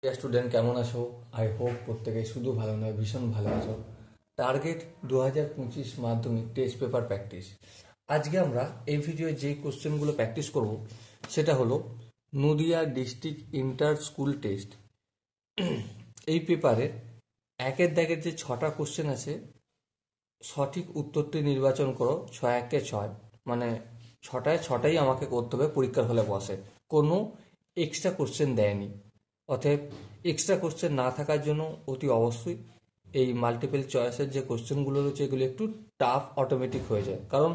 Student কেমন আছো? I hope প্রত্যেকে শুধু ভালো নয় ভীষণ ভালো আছো। টার্গেট 2025 মাধ্যমিক টেস্ট পেপার প্র্যাকটিস। আজকে আমরা এই ভিডিওয়ে যে কোশ্চেনগুলো প্র্যাকটিস করব সেটা হলো Nadia district inter school test. এই পেপারে একের দাগের যে 6টা কোশ্চেন আছে, সঠিক উত্তরটি নির্বাচন করো। 6-1-6, মানে 6টায় আমাকে করতে হবে, পরীক্ষার হলে বসে। কোনো এক্সট্রা কোশ্চেন দেয়নি। অতএব এক্সট্রা কোশ্চেন না থাকার জন্য অতি অবশ্যই এই মাল্টিপল চয়েসের যে কোশ্চেনগুলো রয়েছে এগুলো একটু টাফ অটোমেটিক হয়ে যায়। কারণ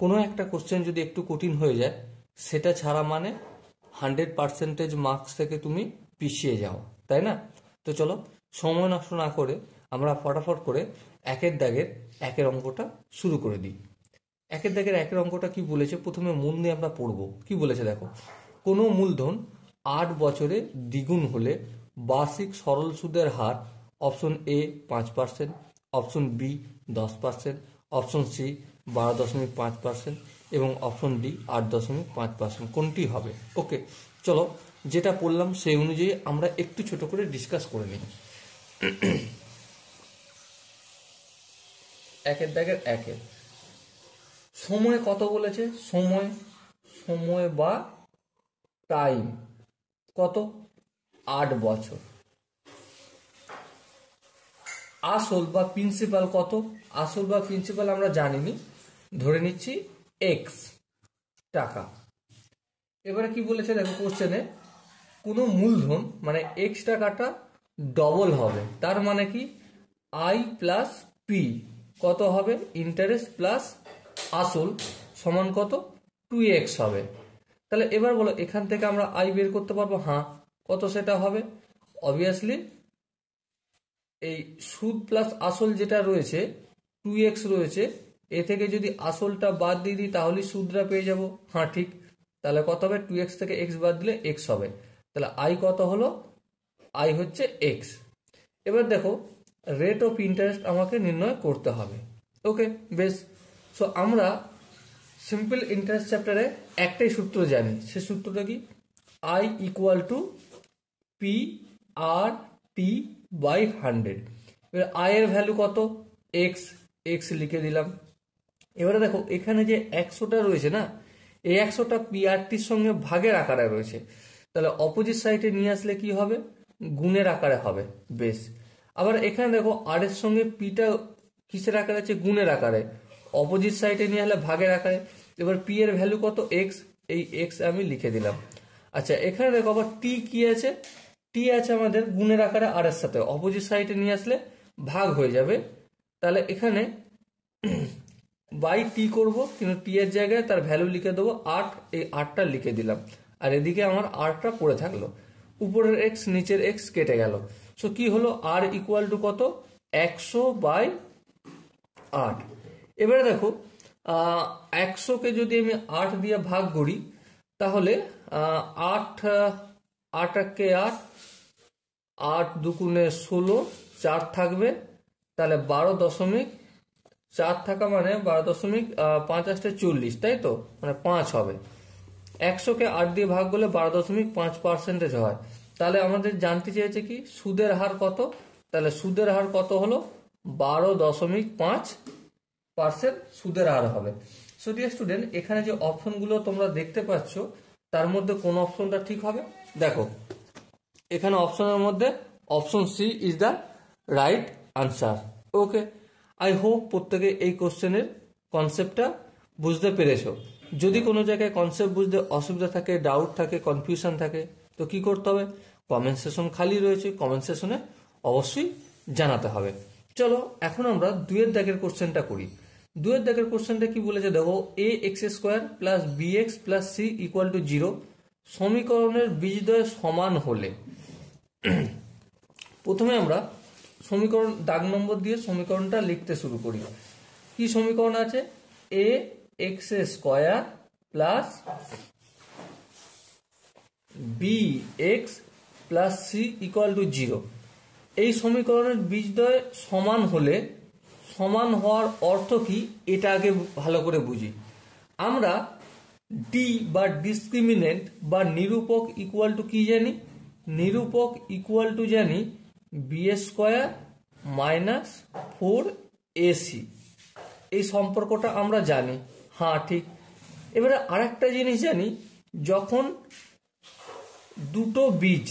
কোনো একটা কোশ্চেন যদি একটু কঠিন হয়ে যায়, সেটা ছাড়া মানে 100% মার্কস থেকে তুমি পিছিয়ে যাও, তাই না? তো চলো সময় নষ্ট না করে আমরা ফটাফট করে একের দাগের একের অঙ্কটা শুরু করে দিই। একের দাগের একের অঙ্কটা কি বলেছে প্রথমে মন দিয়ে আমরা পড়বো। কি বলেছে দেখো, কোনো মূলধন 8 বছরে দ্বিগুণ হলে বার্ষিক সরল সুদের হার option A 5%, option B 10%, option C 12.5% এবং অপশন ডি 8.5%। কোনটি হবে? ওকে, চলো যেটা পড়লাম সেই অনুযায়ী আমরা একটু ছোট করে ডিসকাস করে নিই। একের দাগের একের সময় কত বলেছে? সময় বা টাইম কত? 8 বছর। আসল বা প্রিন্সিপাল কত? আসল বা প্রিন্সিপাল আমরা জানিনি, ধরে নিচ্ছি এক্স টাকা। এবারে কি বলেছে দেখো কোশ্চেনে, কোনো মূলধন মানে এক্স টাকাটা ডবল হবে, তার মানে কি আই প্লাস পি কত হবে? ইন্টারেস্ট প্লাস আসল সমান কত? 2x হবে। তাহলে এবার বলো এখান থেকে আমরা আই বের করতে পারবো? হ্যাঁ। কত সেটা হবে? অবভিয়াসলি এই সুদ প্লাস আসল যেটা রয়েছে 2x রয়েছে, এ থেকে যদি আসলটা বাদ দিয়ে দিই তাহলে সুদটা পেয়ে যাব। হ্যাঁ ঠিক। তাহলে কত হবে? 2x থেকে x বাদ দিলে x হবে। তাহলে আই কত হলো? আই হচ্ছে x। এবার দেখো রেট অফ ইন্টারেস্ট আমাকে নির্ণয় করতে হবে। ওকে বেশ। সো আমরা সিম্পল ইন্টারেস্ট চ্যাপ্টারে একটাই সূত্র জানি, সে সূত্রটা কি? I equal to P R T by 100। এবার আই এর ভ্যালু কত? এক্স, এক্স লিখে দিলাম। এবারে দেখো এখানে যে 100টা রয়েছে না, এই 100টা পি আর টির সঙ্গে ভাগের আকারে রয়েছে, তাহলে অপোজিট সাইডে নিয়ে আসলে কি হবে? গুণের আকারে হবে। বেশ। আবার এখানে দেখো আর এর সঙ্গে পিটা কিসের আকারে আছে? গুণের আকারে। অপোজিট সাইডে নিয়ে আসলে ভাগের আকারে। এবার পি এর ভ্যালু কত? এক্স, এই এক্স আমি লিখে দিলাম। আচ্ছা এখানে দেখো আবার টি কি আছে? টি আছে আমাদের গুণের আকারে আর এর সাথে, অপোজিট সাইডে নিয়ে আসলে ভাগ হয়ে যাবে। তাহলে এখানে বাই টি করবো, কিন্তু টি এর জায়গায় তার ভ্যালু লিখে দেবো 8, এই 8টা লিখে দিলাম। আর এদিকে আমার আরটা পড়ে থাকলো, উপরের এক্স নিচের এক্স কেটে গেল। সো কি হলো? আর ইকুয়াল টু কত? 100/8। এবারে দেখো 100কে যদি আমি 8 দিয়ে ভাগ করি তাহলে 8 8 8 দুগুণে 16, 4 থাকবে, তাহলে 12.4 থাকা মানে 12.5 তাই তো, মানে 5 হবে। 100কে 8 দিয়ে ভাগ করলে 12.5% হয়। তাহলে আমাদের জানতে চেয়েছে কি সুদের হার কত? তাহলে সুদের হার কত হলো? 12.5% সুদের হার হবে। সো ডিয়ার স্টুডেন্ট, এখানে যে অপশনগুলো তোমরা দেখতে পাচ্ছ তার মধ্যে কোন অপশনটা ঠিক হবে? দেখো এখানে অপশনের মধ্যে option C is the right answer. Okay, I hope প্রত্যেকে এই কোশ্চেনের কনসেপ্টটা বুঝতে পেরেছো। যদি কোনো জায়গায় কনসেপ্ট বুঝতে অসুবিধা থাকে, ডাউট থাকে, কনফিউশন থাকে, তো কি করতে হবে? কমেন্ট সেশন খালি রয়েছে, কমেন্ট সেশনে অবশ্যই জানাতে হবে। চলো এখন আমরা 2-এর দাগের কোশ্চেনটা করি। 2-এর দাগের কোশ্চেনটা কি বলেছে দেখো, a x square plus b x plus c equal to 0 সমীকরণের বীজদ্বয় সমান হলে। প্রথমে আমরা সমীকরণ দাগ নম্বর দিয়ে সমীকরণটা লিখতে শুরু করি। কি সমীকরণ আছে? A x square plus b x plus c equal to 0। এই সমীকরণের বীজদ্বয় সমান হলে, সমান হওয়ার অর্থ কি এটা আগে ভালো করে বুঝি। আমরা ডি বা ডিসক্রিমিনেন্ট বা নিরূপক ইকুয়াল টু কি জানি? নিরূপক ইকুয়াল টু জানি বি স্কোয়ার মাইনাস 4ac, এই সম্পর্কটা আমরা জানি। হ্যাঁ ঠিক। এবারে আরেকটা জিনিস জানি, যখন দুটো বীজ,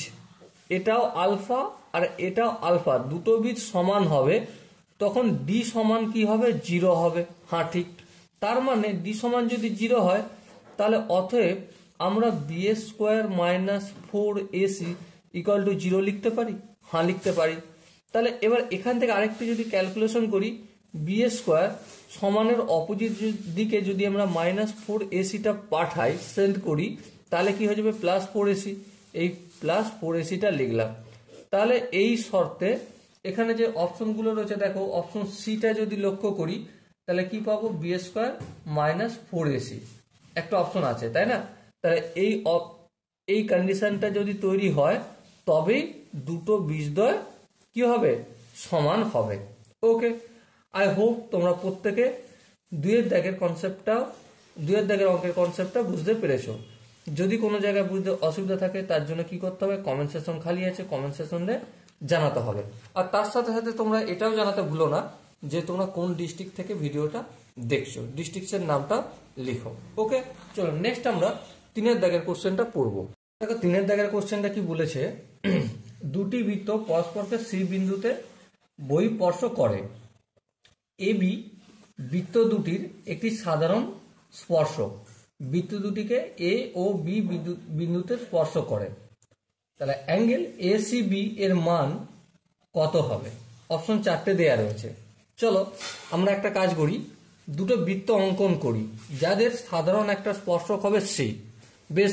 এটাও আলফা আর এটাও আলফা, দুটো বীজ সমান হবে, তখন ডি সমান কি হবে? 0 হবে। হ্যাঁ ঠিক। তার মানে ডি সমান যদি 0 হয়, তাহলে অতএব আমরা B square minus 4ac equal to 0 লিখতে পারি। হ্যাঁ লিখতে পারি। তাহলে এবার এখান থেকে আরেকটু যদি ক্যালকুলেশন করি, বি স্কোয়ার সমানের অপোজিট দিকে যদি আমরা মাইনাস 4ac-টা পাঠাই, সেন্ড করি, তাহলে কি হয়ে যাবে? Plus 4ac। এই প্লাস 4ac-টা লিখলাম। তাহলে এই শর্তে এখানে যে অপশনগুলো রয়েছে, দেখো অপশন সিটা যদি লক্ষ্য করি, তাহলে কি পাবো? বি স্কোয়ার মাইনাস 4ac একটা অপশন আছে, তাই না? তাহলে এই কন্ডিশনটা যদি তৈরি হয়, তবেই দুটো বীজদ্বয় কি হবে? সমান হবে। ওকে, আই হোপ তোমরা প্রত্যেকে দুইয়ের দাগের অঙ্কের কনসেপ্টটা বুঝতে পেরেছো। যদি কোনো জায়গায় বুঝতে অসুবিধা থাকে, তার জন্য কি করতে হবে? কমেন্ট সেকশন খালি আছে, কমেন্ট সেকশনে জানাতে হবে। আর তার সাথে সাথে তোমরা এটাও জানাতে ভুলো না যে তোমরা কোন ডিস্ট্রিক্ট থেকে ভিডিওটা দেখছো, ডিস্ট্রিক্টের নামটা লিখো। ওকে, চলো নেক্সট আমরা 3-এর দাগের কোশ্চেনটা পড়বো। দেখো 3-এর দাগের কোশ্চেনটা কি বলেছে, দুটি বৃত্ত পরস্পরকে সি বিন্দুতে বহিঃস্পর্শ করে। এবি বৃত্ত দুটির একটি সাধারণ স্পর্শক বৃত্ত দুটিকে এ ও বি বিন্দুতে স্পর্শ করে। তাহলে অ্যাঙ্গেল এসিবি এর মান কত হবে? অপশন 4টে দেয়া রয়েছে। চলো আমরা একটা কাজ করি, দুটো বৃত্ত অঙ্কন করি যাদের সাধারণ একটা স্পর্শক হবে সি। বেশ,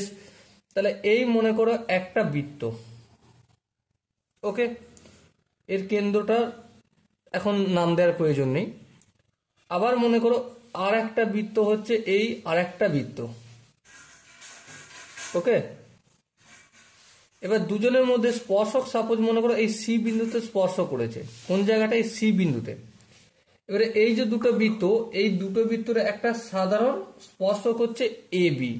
তাহলে এই মনে করো একটা বৃত্ত। ওকে, এর কেন্দ্রটা এখন নাম দেওয়ার প্রয়োজন নেই। আবার মনে করো আর একটা বৃত্ত হচ্ছে এই আর একটা বৃত্ত। ওকে, এবার দুজনের মধ্যে স্পর্শক সাপোজ মনে করো এই সি বিন্দুতে স্পর্শ করেছে। কোন জায়গাটা? এই সি বিন্দুতে। এবারে এই যে দুটো বৃত্ত, এই দুটো বৃত্তের একটা সাধারণ স্পর্শক হচ্ছে এ বি।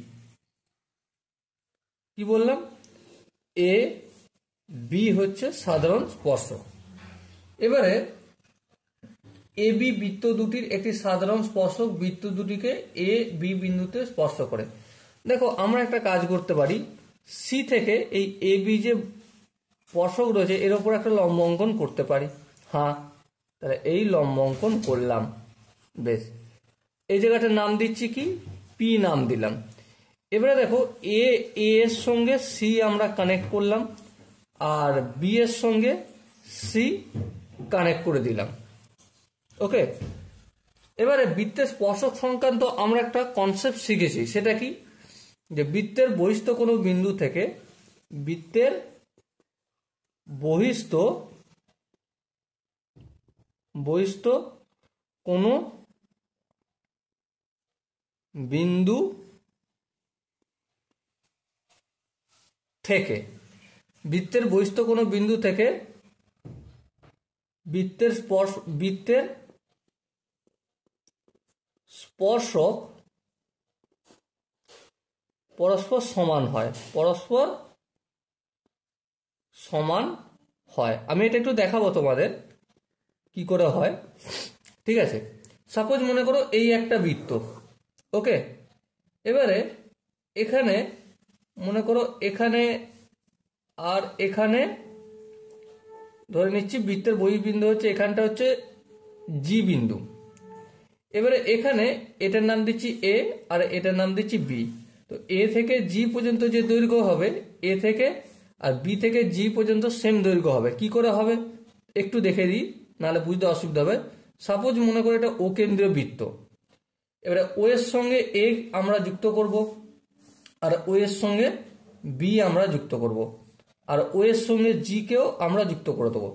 কি বললাম? এ বি হচ্ছে সাধারণ স্পর্শক। এবারে এ বি বৃত্ত দুটির একটি সাধারণ স্পর্শক বৃত্ত দুটিকে এ বি বিন্দুতে স্পর্শ করে। দেখো আমরা একটা কাজ করতে পারি, সি থেকে এই এ বি যে স্পর্শক রয়েছে এর উপর একটা লম্ব অঙ্কন করতে পারি। হ্যাঁ, তাহলে এই লম্ব অঙ্কন করলাম। বেশ, এই জায়গাটার নাম দিচ্ছি কি? পি নাম দিলাম। এবারে দেখো এ এর সঙ্গে সি আমরা কানেক্ট করলাম, আর বি এর সঙ্গে সি কানেক্ট করে দিলাম। ওকে, এবারে বৃত্তের স্পর্শক সংক্রান্ত আমরা একটা কনসেপ্ট শিখেছি। সেটা কি? যে বৃত্তের বহিস্থ কোনো বিন্দু থেকে বৃত্তের বহিস্থ কোনো বিন্দু থেকে বৃত্তের বহিস্থ কোনো বিন্দু থেকে বৃত্তের স্পর্শক পরস্পর সমান হয়। আমি এটা একটু দেখাবো তোমাদের কি করে হয়। ঠিক আছে, সাপোজ মনে করো এই একটা বৃত্ত। ওকে, এবারে এখানে মনে করো এখানে আর এখানে ধরে নিচ্ছি বৃত্তের বহিঃবিন্দু হচ্ছে এখানটা হচ্ছে জি বিন্দু। এবারে এখানে এটার নাম দিচ্ছি এ আর এটার নাম দিচ্ছি বি। তো এ থেকে জি পর্যন্ত যে দৈর্ঘ্য হবে, এ থেকে আর বি থেকে জি পর্যন্ত সেম দৈর্ঘ্য হবে। কি করে হবে একটু দেখে দিই, নাহলে বুঝতে অসুবিধা হবে। সাপোজ মনে করো এটা ও কেন্দ্রীয় বৃত্ত। এবারে ও এর সঙ্গে এ আমরা যুক্ত করব, আর ও এর সঙ্গে বি আমরা যুক্ত করব, আর ও এর সঙ্গে জি কেও আমরা যুক্ত করে দেবো।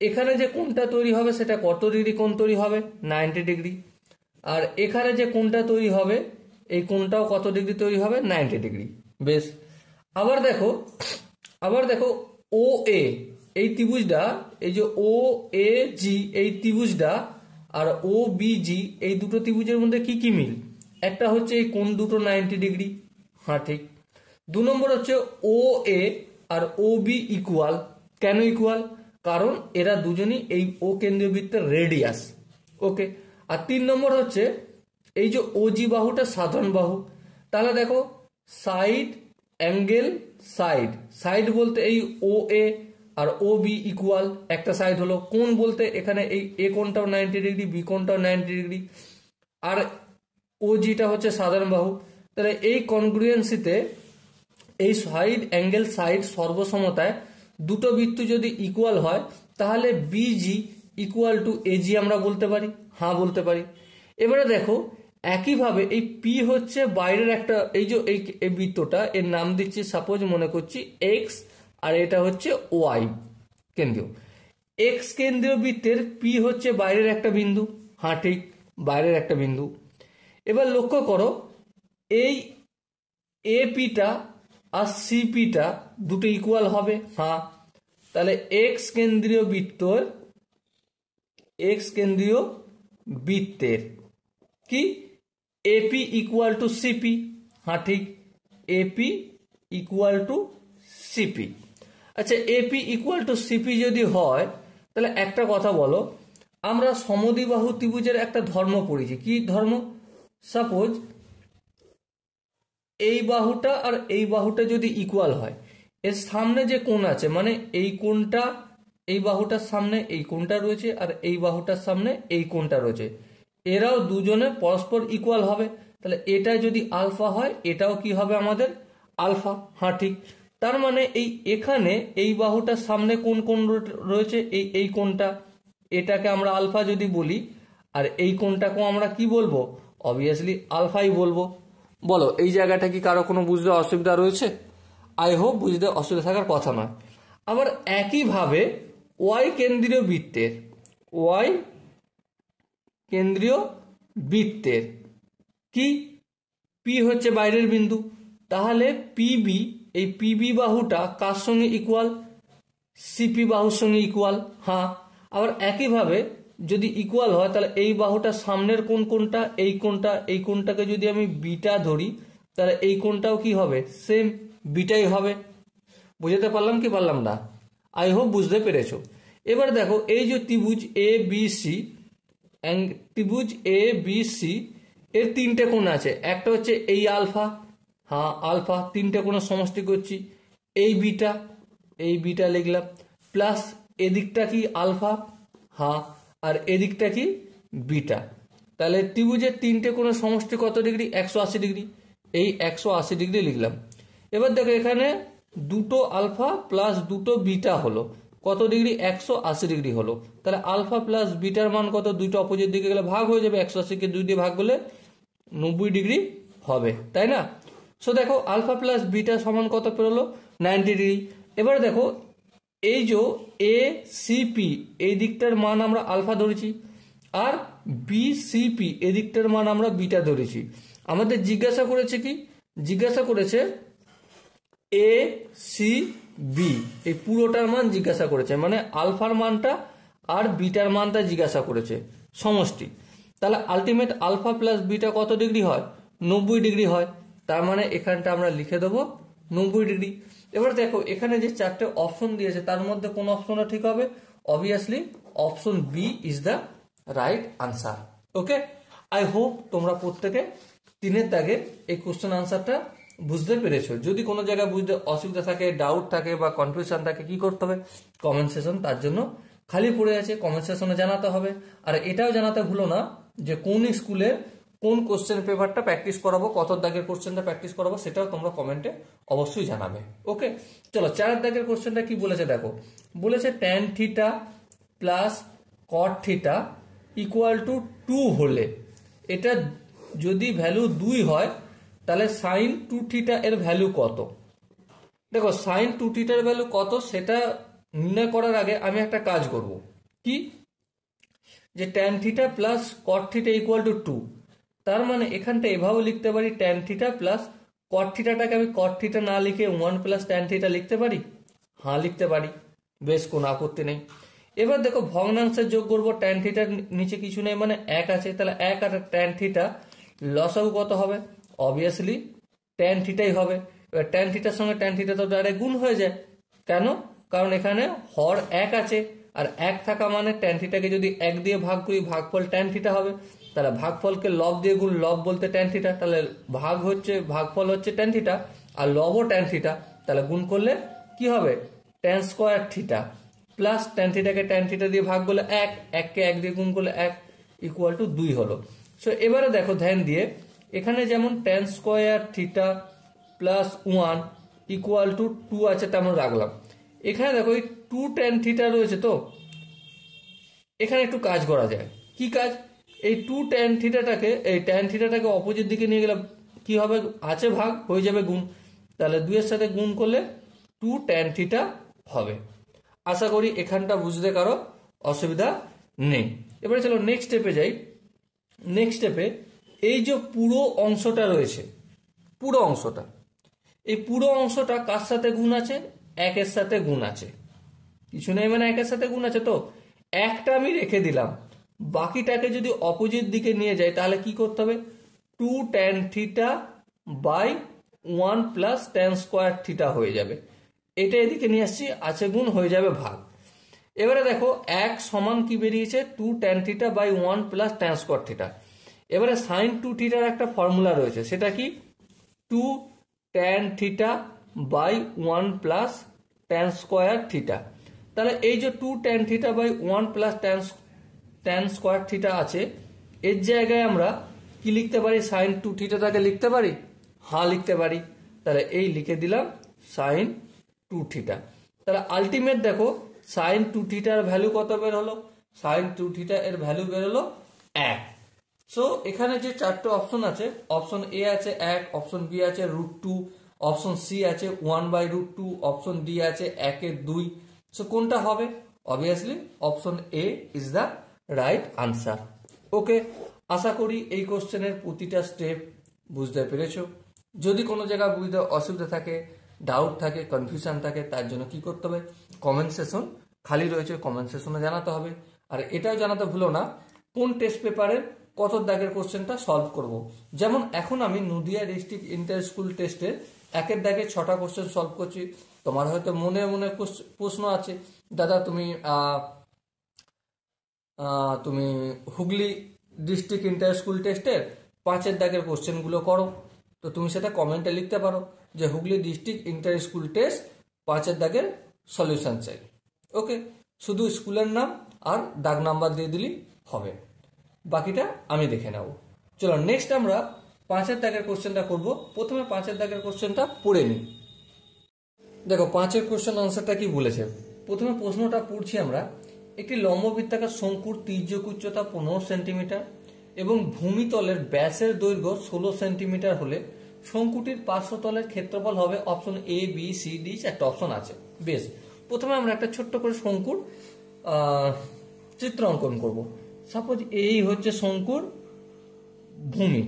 এখানে যে কোণটা তৈরি হবে সেটা কত ডিগ্রি কোণ তৈরি হবে? 90 ডিগ্রি। আর এখানে যে কোণটা তৈরি হবে এই কোণটাও কত ডিগ্রি তৈরি হবে? 90 ডিগ্রি। বেশ, আবার দেখো ও এ এই ত্রিভুজটা, এই যে ও এ জি এই ত্রিভুজটা আর ও বি জি এই দুটো ত্রিভুজের মধ্যে কি কি মিল? একটা হচ্ছে এই কোণ দুটো 90 ডিগ্রি। হ্যাঁ ঠিক। 2 নম্বর হচ্ছে ও এ আর ও বি ইকুয়াল। কেন ইকুয়াল? কারণ এরা দুজনই এই ও কেন্দ্রীয় বৃত্তের রেডিয়াস। ওকে, আর 3 নম্বর হচ্ছে এই যে ওজি বাহুটা সাধারণ বাহু। তাহলে দেখো সাইড অ্যাঙ্গেল সাইড, সাইড বলতে এই ও এ আর ও বি ইকুয়াল, একটা সাইড হলো। কোণ বলতে এখানে এই এ কোণটাও 90 ডিগ্রি, বি কোণটাও 90 ডিগ্রি, আর ও জিটা হচ্ছে সাধারণ বাহু। তাহলে এই কনগ্রুয়েন্সিতে এই সাইড অ্যাঙ্গেল সাইড সর্বসমতায় দুটো বৃত্ত যদি ইকুয়াল হয় তাহলে বিজি ইকুয়াল টু এজি আমরা বলতে পারি, হ্যাঁ বলতে পারি। এবারে দেখো একইভাবে এই পি হচ্ছে বাইরের একটা, এই যে এই বৃত্তটা এর নাম দিচ্ছি সাপোজ মনে করছি এক্স, আর এটা হচ্ছে ওয়াই কেন্দ্রীয়। এক্স কেন্দ্রীয় বৃত্তের পি হচ্ছে বাইরের একটা বিন্দু, হ্যাঁ ঠিক, বাইরের একটা বিন্দু। এবার লক্ষ্য করো এই এ পিটা আর সি পিটা দুটো ইকুয়াল হবে, হ্যাঁ। তাহলে এক্স কেন্দ্রীয় বৃত্তের কি এপি ইকুয়াল টু সিপি, হ্যাঁ ঠিক, এপি ইকুয়াল টু সিপি। আচ্ছা, এপি ইকুয়াল টু সিপি যদি হয় তাহলে একটা কথা বলো, আমরা সমদ্বিবাহু ত্রিভুজের একটা ধর্ম পড়েছি। কি ধর্ম? সাপোজ এই বাহুটা আর এই বাহুটা যদি ইকুয়াল হয়, এর সামনে যে কোণ আছে মানে এই কোণটা, এই বাহুটার সামনে এই কোণটা রয়েছে আর এই বাহুটার সামনে এই কোণটা রয়েছে, এরাও দুজনে পরস্পর ইকুয়াল হবে। তাহলে এটা যদি আলফা হয় এটাও কি হবে আমাদের আলফা, হ্যাঁ ঠিক। তার মানে এখানে এই বাহুটার সামনে কোন কোণ রয়েছে, এই কোণটা, এটাকে আমরা আলফা যদি বলি, আর এই কোণটাকেও আমরা কি বলবো? অবভিয়াসলি আলফাই বলবো। বলো এই জায়গাটা কি কারো কোনো বুঝতে অসুবিধা রয়েছে? আই হোপ বুঝতে অসুবিধা থাকার কথা নয়। আবার একইভাবে ওয়াই কেন্দ্রীয় বৃত্তের কি পি হচ্ছে বাইরের বিন্দু, তাহলে পিবি, এই পিবি বাহুটা কার সঙ্গে ইকুয়াল? সিপি বাহুর সঙ্গে ইকুয়াল, হ্যাঁ। আবার একইভাবে যদি ইকুয়াল হয় তাহলে এই বাহুটার সামনের কোনটা? এই কোণটা, এই কোণটাকে যদি আমি বিটা ধরি তাহলে এই কোণটাও কি হবে? সেম বিটাই হবে। বুঝতে পারলাম কি পারলাম না? আই হোপ বুঝতে পেরেছো। এবার দেখো এই যে ত্রিভুজ এ বি সি এর 3টে কোণ আছে। একটা হচ্ছে এই আলফা, হ্যাঁ আলফা, 3টে কোণের সমষ্টি করছি। এই বিটা লিখলাম, প্লাস এদিকটা কি আলফা, হ্যাঁ, আর এদিকটা কি বিটা। তাহলে ত্রিভুজের 3টে কোণের সমষ্টি কত ডিগ্রি? 180 ডিগ্রি। এই 180 ডিগ্রি লিখলাম। এবার দেখো এখানে দুটো আলফা প্লাস দুটো বিটা হলো কত ডিগ্রি? 180 ডিগ্রি হলো। তাহলে আলফা প্লাস বিটার মান কত? দুটো অপোজিট দিকে গেলে ভাগ হয়ে যাবে, 180কে 2 দিয়ে ভাগ করলে 90 ডিগ্রি হবে, তাই না? সো দেখো আলফা প্লাস বিটা সমান কত পেরোলো? 90 ডিগ্রি। এবার দেখো এই যে এ সিপি এই দিকটার মান আমরা আলফা ধরেছি, আর বি সিপি এই দিকটার মান আমরা বিটা ধরেছি। আমাদের জিজ্ঞাসা করেছে কি? জিজ্ঞাসা করেছে এ সি বি, এই পুরোটার মান জিজ্ঞাসা করেছে, মানে আলফার মানটা আর বিটার মানটা জিজ্ঞাসা করেছে সমষ্টি। তাহলে আলটিমেট আলফা প্লাস বিটা কত ডিগ্রি হয়? 90 ডিগ্রি হয়। তার মানে এখানটা আমরা লিখে দেবো 90 ডিগ্রি। এবার দেখো এখানে যে 4টে অপশন দিয়েছে তার মধ্যে কোন অপশনটা ঠিক হবে? Obviously option B is the right answer. Okay, I hope তোমরা প্রত্যেকে 3-এর দাগে এই কোশ্চেন আনসারটা বুঝতে পেরেছো। যদি কোনো জায়গায় বুঝতে অসুবিধা থাকে, ডাউট থাকে বা কনফিউশন থাকে, কি করতে হবে? কমেন্ট সেশন তার জন্য খালি পড়ে আছে, কমেন্ট সেশনে জানাতে হবে। আর এটাও জানাতে ভুলো না যে কোন স্কুলে কোন কোশ্চেন পেপারটা প্র্যাকটিস করাবো, কত দাগের কোশ্চেনটা প্র্যাকটিস করাবো, সেটাও তোমরা কমেন্টে অবশ্যই জানাবে। ওকে, চলো 4 দাগের কোশ্চেনটা কি বলেছে দেখো। বলেছে tan theta plus cot theta equal to 2 হলে, এটা যদি ভ্যালু 2 হয় তাহলে সাইন 2 থিটা এর ভ্যালু কত? দেখো সাইন 2 থিটার ভ্যালু কত সেটা নির্ণয় করার আগে আমি একটা কাজ করব। কি? যে tan theta plus cot theta equal to 2, তার মানে এখানটা এভাবে লিখতে পারি ট্যান থিটা প্লাস কট থিটাটাকে আমি কট থিটা না লিখে 1 প্লাস ট্যান থিটা লিখতে পারি, হ্যাঁ লিখতে পারি, বেশ কোনো আপত্তি নেই। এবার দেখো ভগ্নাংশের যোগ করবো, ট্যান থিটার নিচে কিছু নেই মানে 1 আছে, তাহলে 1 আর ট্যান থিটা লসাগু কত হবে? অবভিয়াসলি ট্যান থিটাই হবে। এবার ট্যান থিটার সঙ্গে ট্যান থিটা তো ডাইরেক্ট গুণ হয়ে যায়, কেন? কারণ এখানে হর 1 আছে, আর 1 থাকা মানে ট্যান থিটাকে যদি 1 দিয়ে ভাগ করি ভাগফল ট্যান থিটা হবে। তাহলে ভাগফলকে লব দিয়ে গুণ, লব বলতে ট্যান থিটা, তাহলে ভাগফল হচ্ছে ট্যান থিটা, আর লবও ট্যান থিটা, তাহলে গুণ করলে কি হবে? Tan square theta plus tan থিটাকে ট্যান থিটা দিয়ে ভাগ করলে 1, 1কে 1 দিয়ে গুণ করলে 1 ইকুয়াল টু 2 হলো। সো এবারে দেখো ধ্যান দিয়ে, এখানে যেমন tan square theta plus 1 equal to 2 আছে তেমন রাখলাম। এখানে দেখো এই 2 ট্যান থিটা রয়েছে, তো এখানে একটু কাজ করা যায়। কি কাজ? এই 2 ট্যান থিটাটাকে, এই ট্যান থিটাটাকে অপোজিট দিকে নিয়ে গেলে কি হবে? আছে ভাগ, হয়ে যাবে গুণ, তাহলে 2 এর সাথে গুণ করলে 2 ট্যান থিটা হবে। আশা করি এখানটা বুঝতে কারো অসুবিধা নেই। এবারে চলো নেক্সট স্টেপে যাই। নেক্সট স্টেপে এই যে পুরো অংশটা রয়েছে, পুরো অংশটা, এই পুরো অংশটা কার সাথে গুণ আছে? 1 এর সাথে গুণ আছে। কিছু নেই মানে 1 এর সাথে গুণ আছে, তো একটা আমি রেখে দিলাম। বাকিটাকে যদি অপোজিট দিকে নিয়ে যাই তাহলে কি করতে হবে? 2 tan theta by 1 plus tan square theta হয়ে যাবে। এটা এদিকে নিয়ে আসছি, আছে গুণ, হয়ে যাবে ভাগ। এবারে দেখো 1 সমান কি বেরিয়েছে? 2 tan theta by 1 plus tan square theta. এবারে সাইন 2 থিটার একটা ফর্মুলা রয়েছে, সেটা কি? 2 tan theta by 1 plus tan square theta. তাহলে এই যে 2 tan theta by 1 plus tan square theta আছে, এর জায়গায় আমরা কি লিখতে পারি? সাইন 2 থিটাটাকে লিখতে পারি? হ্যাঁ লিখতে পারি। তাহলে এই লিখে দিলাম সাইন 2 থিটা। তাহলে আলটিমেট দেখো সাইন 2 থিটার ভ্যালু কত বের হলো? সাইন 2 থিটা এর ভ্যালু বের হলো 1। সো এখানে যে 4টে অপশন আছে, অপশন এ আছে 1, অপশন বি আছে √2, অপশন সি আছে 1/√2, অপশন ডি আছে 1/2। সো কোনটা হবে? Obviously option A is the right answer. Okay, আশা করি এই কোশ্চেনের প্রতিটা স্টেপ বুঝতে পেরেছো। যদি কোনো জায়গায় বুঝতে অসুবিধা থাকে, ডাউট থাকে, কনফিউশন থাকে, তার জন্য কি করতে হবে? কমেন্ট সেশন খালি রয়েছে, কমেন্ট সেশনে জানাতে হবে। আর এটাও জানাতে ভুলো না কোন টেস্ট পেপারের কত দাগের কোশ্চেনটা সলভ করব। যেমন এখন আমি নদিয়া ডিস্ট্রিক্ট ইন্টার স্কুল টেস্টের 1 দাগে 6টা কোশ্চেন সলভ করছি। তোমার হয়তো মনে মনে প্রশ্ন আছে, দাদা তুমি হুগলি ডিস্ট্রিক্ট ইন্টার স্কুল টেস্টের 5 দাগের কোশ্চেনগুলো করো। তো তুমি সেটা কমেন্টে লিখতে পারো যে Hooghly district inter school test 5 দাগের সলিউশন চাই। ওকে, শুধু স্কুলের নাম আর দাগ নাম্বার দিয়ে দিলেই হবে, বাকিটা আমি দেখে নেব। চলো নেক্সট আমরা 5 দাগের কোশ্চেনটা করব। প্রথমে 5 দাগের কোশ্চেনটা পড়ে নিই। দেখো 5 কোশ্চেন আনসারটা কি বলেছে। প্রথমে প্রশ্নটা পড়ছি আমরা। একটি লম্ববৃত্তাকার শঙ্কুর তির্যক উচ্চতা 15 সেন্টিমিটার এবং ভূমিতলের ব্যাসের দৈর্ঘ্য 16 সেন্টিমিটার হলে শঙ্কুটির পার্শ্বতলের ক্ষেত্রফল হবে। Option A, B, C, D, 4টে অপশন আছে। বেশ, প্রথমে আমরা একটা ছোট্ট করে শঙ্কুর চিত্র অঙ্কন করব। সাপোজ এই হচ্ছে শঙ্কুর ভূমি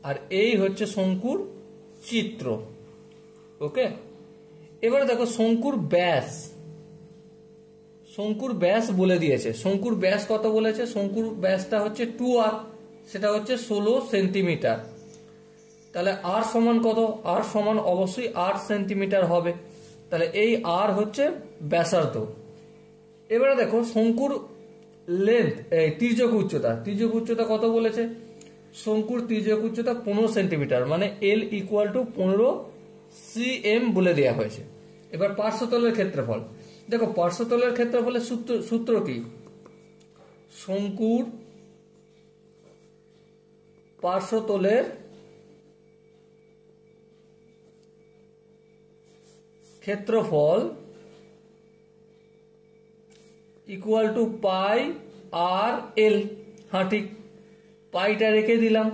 আর এই হচ্ছে শঙ্কুর চিত্র। ওকে, এবারে দেখো শঙ্কুর ব্যাস বলে দিয়েছে। শঙ্কুর ব্যাস কত বলেছে? শঙ্কুর ব্যাসটা হচ্ছে 2r, সেটা হচ্ছে 16 সেন্টিমিটার। তাহলে আর সমান কত? আর সমান অবশ্যই 8 সেন্টিমিটার হবে। তাহলে এই আর হচ্ছে ব্যাসার্ধ। এবারে দেখো শঙ্কুর লেন্থ, এই তির্যক উচ্চতা কত বলেছে? শঙ্কুর তির্যক উচ্চতা 15 সেন্টিমিটার, মানে L ইকুয়াল টু 15 cm বলে দেওয়া হয়েছে। এবার পার্শ্বতলের ক্ষেত্রফল, দেখো পার্শ্বতলের ক্ষেত্রফলের সূত্র কি? শঙ্কুর পার্শ্বতলের ক্ষেত্রফল ইকুয়াল টু পাই আর এল। হ্যাঁ ঠিক, পাইটা রেখে দিলাম,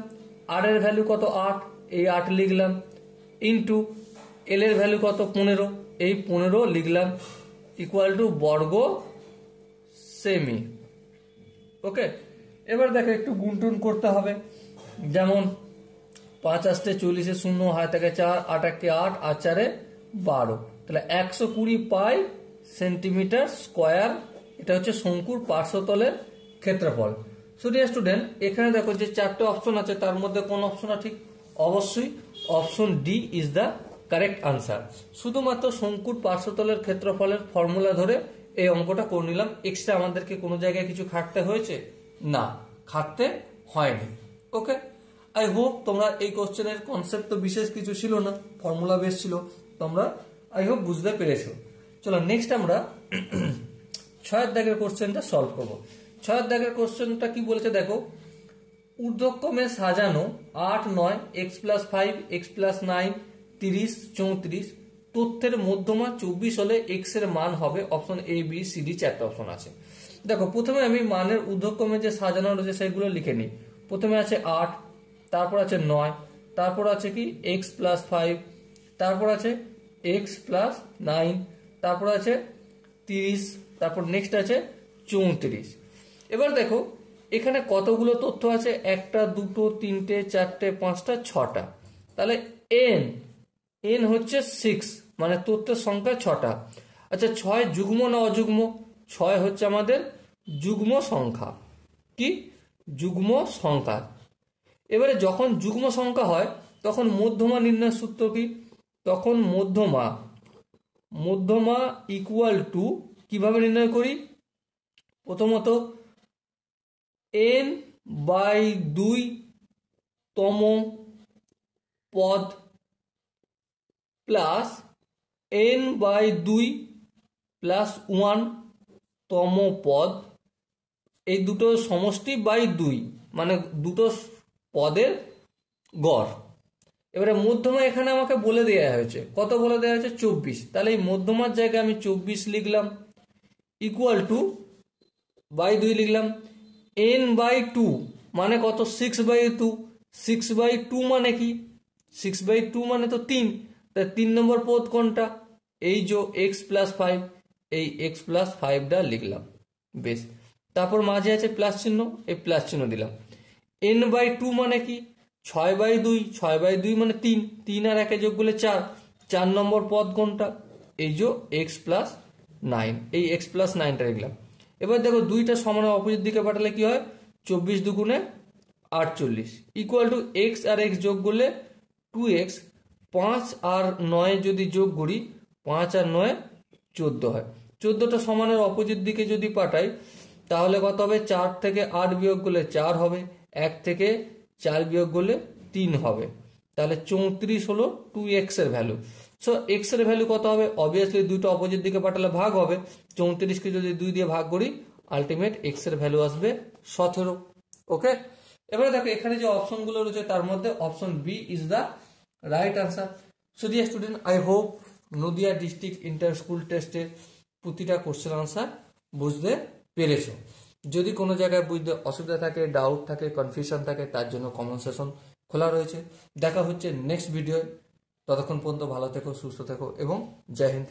আর এর ভ্যালু কত? 8, এই 8 লিখলাম, ইন্টু এল এর ভ্যালু কত? 15, এই 15 লিখলাম, ইকুয়াল টু বর্গ সেমি। ওকে, এবার দেখো একটু গুণটুন করতে হবে। যেমন 5 8 40, 0 হাতে থেকে 4, 8 1 8, আর 4 12, তাহলে 120 পাই সেন্টিমিটার স্কোয়ার। এটা হচ্ছে শঙ্কুর পার্শ্বতলের ক্ষেত্রফল। সো ডিয়ার স্টুডেন্ট, এখানে দেখো যে 4টে অপশন আছে তার মধ্যে কোন অপশনটা ঠিক? অবশ্যই option D is the correct answer. শুধুমাত্র শঙ্কুর পার্শ্বতলের ক্ষেত্রফলের ফর্মুলা ধরে এই অঙ্কটা করে নিলাম। এক্সট্রা আমাদেরকে কোনো জায়গায় কিছু খাটতে হয়েছে না, খাটতে হয়নি। ওকে, আই হোপ তোমরা এই কোশ্চেনের কনসেপ্ট তো বিশেষ কিছু ছিল না, ফর্মুলা বেস ছিল, তোমরা আই হোপ বুঝতে পেরেছো। চলো নেক্সট আমরা 6 দাগের কোশ্চেনটা সলভ করবো। 6 দাগের কোশ্চেনটা কি বলেছে দেখো, ঊর্ধ্বক্রমে সাজানো 8, 9, x+5, x+9, 30, 34 তথ্যের মধ্যমা 24 হলে x এর মান হবে option A B C D, 4টা অপশন আছে। দেখো প্রথমে আমি মানের ঊর্ধ্বক্রমে যে সাজানো রয়েছে সেগুলো লিখে নিই। প্রথমে আছে 8, তারপর আছে 9, তারপর আছে কি x+5, তারপর আছে x+9, তারপর আছে 30, তারপর নেক্সট আছে 34। এবার দেখো এখানে কতগুলো তথ্য আছে, 1টা 2টো 3টে 4টে 5টা 6টা, তাহলে n হচ্ছে 6, মানে তথ্যের সংখ্যা 6টা। আচ্ছা 6 যুগ্ম না অযুগ্ম? 6 হচ্ছে আমাদের যুগ্ম সংখ্যা। কি? যুগ্ম সংখ্যা। এবারে যখন যুগ্ম সংখ্যা হয় তখন মধ্যমা নির্ণয়ের সূত্র কি? তখন মধ্যমা ইকুয়াল টু কিভাবে নির্ণয় করি? প্রথমত n/2 তম পদ প্লাস n/2 প্লাস 1 তম পদ, এই দুটো সমষ্টি বাই 2, মানে দুটো পদের গড়। এবারে মধ্যমা এখানে আমাকে বলে দেওয়া হয়েছে, কত বলে দেওয়া হয়েছে? 24। তাহলে এই মধ্যমার জায়গায় আমি 24 লিখলাম, ইকুয়াল টু বাই 2 লিখলাম। n/2 মানে কত? 6/2। 6/2 মানে কি? 6/2 মানে তো 3। তাহলে 3 নম্বর পদ কোনটা? এই যে x+5, এই x+5টা লিখলাম। বেশ, তারপর মাঝে আছে প্লাস চিহ্ন, এই প্লাস চিহ্ন দিলাম। n/2 মানে কি? 6/2, 6/2 মানে 3, 3 আর 1 যোগ করলে 4, 4 নম্বর পদ কোনটা? এই যে x+9, এই x+9টা লিখলাম। এবার দেখো দুইটা সমান অপোজিট দিকে পাঠালে কি হয়? 24 দুগুণে 48 ইকুয়াল টু x আর x যোগ করলে 2x, 5 আর 9 যদি যোগ করি 5 আর 9 14 হয়। 14টা সমানের অপোজিট দিকে যদি পাঠাই তাহলে কত হবে? 4 থেকে 8 বিয়োগ করলে 4 হবে, 1 থেকে 4 বিয়োগ করলে 3 হবে। তাহলে 34 হলো 2x এর ভ্যালু। সো x এর ভ্যালু কত হবে? অবভিয়াসলি দুটো অপোজিট দিকে পাঠালে ভাগ হবে। 34কে যদি 2 দিয়ে ভাগ করি আলটিমেট x এর ভ্যালু আসবে 17। ওকে, এবারে দেখো এখানে যে অপশনগুলো রয়েছে তার মধ্যে option B is the right answer. So dear student, I hope Nadia district inter school টেস্টের প্রতিটা কোশ্চেন আনসার বুঝতে পেরেছো। যদি কোনো জায়গায় বুঝতে অসুবিধা থাকে, ডাউট থাকে, কনফিউশন থাকে, তার জন্য কমেন্ট সেশন খোলা রয়েছে। দেখা হচ্ছে নেক্সট ভিডিও। ততক্ষণ পর্যন্ত ভালো থেকো, সুস্থ থেকো এবং জয় হিন্দ।